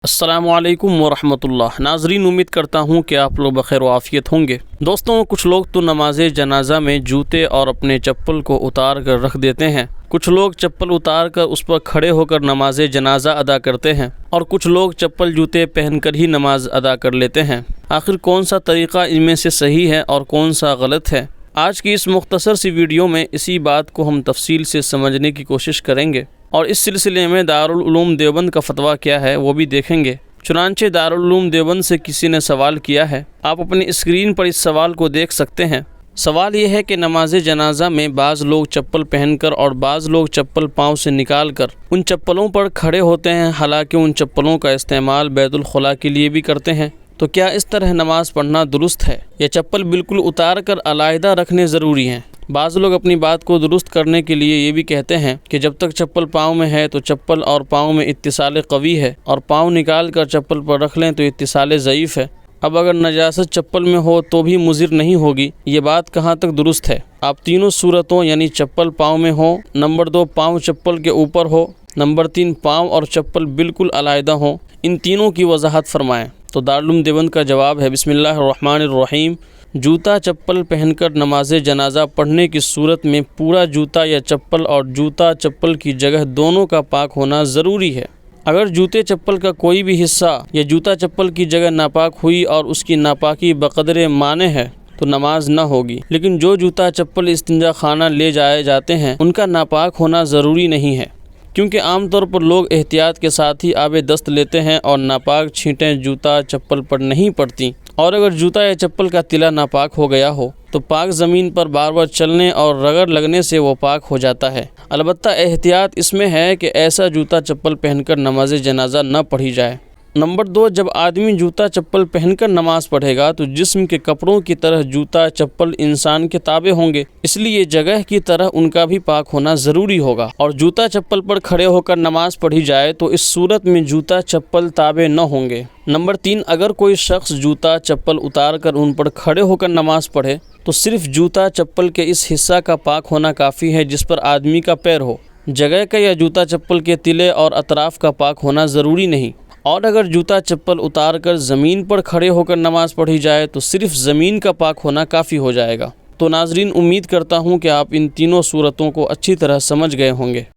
السلام علیکم ورحمۃ اللہ۔ ناظرین، امید کرتا ہوں کہ آپ لوگ بخیر و عافیت ہوں گے۔ دوستوں، کچھ لوگ تو نماز جنازہ میں جوتے اور اپنے چپل کو اتار کر رکھ دیتے ہیں۔ کچھ لوگ چپل اتار کر اس پر کھڑے ہو کر نماز جنازہ ادا کرتے ہیں، اور کچھ لوگ چپل جوتے پہن کر ہی نماز ادا کر لیتے ہیں۔ آخر کون سا طریقہ ان میں سے صحیح ہے اور کون سا غلط ہے؟ آج کی اس مختصر سی ویڈیو میں اسی بات کو ہم تفصیل سے سمجھنے کی کوشش کریں گے، اور اس سلسلے میں دارالعلوم دیوبند کا فتویٰ کیا ہے وہ بھی دیکھیں گے۔ چنانچہ دارالعلوم دیوبند سے کسی نے سوال کیا ہے، آپ اپنی اسکرین پر اس سوال کو دیکھ سکتے ہیں۔ سوال یہ ہے کہ نماز جنازہ میں بعض لوگ چپل پہن کر اور بعض لوگ چپل پاؤں سے نکال کر ان چپلوں پر کھڑے ہوتے ہیں، حالانکہ ان چپلوں کا استعمال بیت الخلاء کے لیے بھی کرتے ہیں۔ تو کیا اس طرح نماز پڑھنا درست ہے، یا چپل بالکل اتار کر علیحدہ رکھنے ضروری ہیں؟ بعض لوگ اپنی بات کو درست کرنے کے لیے یہ بھی کہتے ہیں کہ جب تک چپل پاؤں میں ہے تو چپل اور پاؤں میں اتصال قوی ہے، اور پاؤں نکال کر چپل پر رکھ لیں تو اتصال ضعیف ہے۔ اب اگر نجاست چپل میں ہو تو بھی مضر نہیں ہوگی، یہ بات کہاں تک درست ہے؟ آپ تینوں صورتوں یعنی چپل پاؤں میں ہو، نمبر 2 پاؤں چپل کے اوپر ہو، نمبر 3 پاؤں اور چپل بالکل علیحدہ ہوں، ان تینوں کی وضاحت فرمائیں۔ تو دارالعلوم دیوبند کا جواب ہے، بسم اللہ الرحمن الرحیم۔ جوتا چپل پہن کر نماز جنازہ پڑھنے کی صورت میں پورا جوتا یا چپل اور جوتا چپل کی جگہ دونوں کا پاک ہونا ضروری ہے۔ اگر جوتے چپل کا کوئی بھی حصہ یا جوتا چپل کی جگہ ناپاک ہوئی اور اس کی ناپاکی بقدر معنی ہے تو نماز نہ ہوگی، لیکن جو جوتا چپل استنجا خانہ لے جائے جاتے ہیں ان کا ناپاک ہونا ضروری نہیں ہے، کیونکہ عام طور پر لوگ احتیاط کے ساتھ ہی آب دست لیتے ہیں اور ناپاک چھینٹیں جوتا چپل پر نہیں پڑتی، اور اگر جوتا یا چپل کا تلا ناپاک ہو گیا ہو تو پاک زمین پر بار بار چلنے اور رگڑ لگنے سے وہ پاک ہو جاتا ہے۔ البتہ احتیاط اس میں ہے کہ ایسا جوتا چپل پہن کر نماز جنازہ نہ پڑھی جائے۔ نمبر 2، جب آدمی جوتا چپل پہن کر نماز پڑھے گا تو جسم کے کپڑوں کی طرح جوتا چپل انسان کے تابع ہوں گے، اس لیے جگہ کی طرح ان کا بھی پاک ہونا ضروری ہوگا، اور جوتا چپل پر کھڑے ہو کر نماز پڑھی جائے تو اس صورت میں جوتا چپل تابع نہ ہوں گے۔ نمبر 3، اگر کوئی شخص جوتا چپل اتار کر ان پر کھڑے ہو کر نماز پڑھے تو صرف جوتا چپل کے اس حصہ کا پاک ہونا کافی ہے جس پر آدمی کا پیر ہو، جگہ کا یا جوتا چپل کے تلے اور اطراف کا پاک ہونا ضروری نہیں۔ اور اگر جوتا چپل اتار کر زمین پر کھڑے ہو کر نماز پڑھی جائے تو صرف زمین کا پاک ہونا کافی ہو جائے گا۔ تو ناظرین، امید کرتا ہوں کہ آپ ان تینوں صورتوں کو اچھی طرح سمجھ گئے ہوں گے۔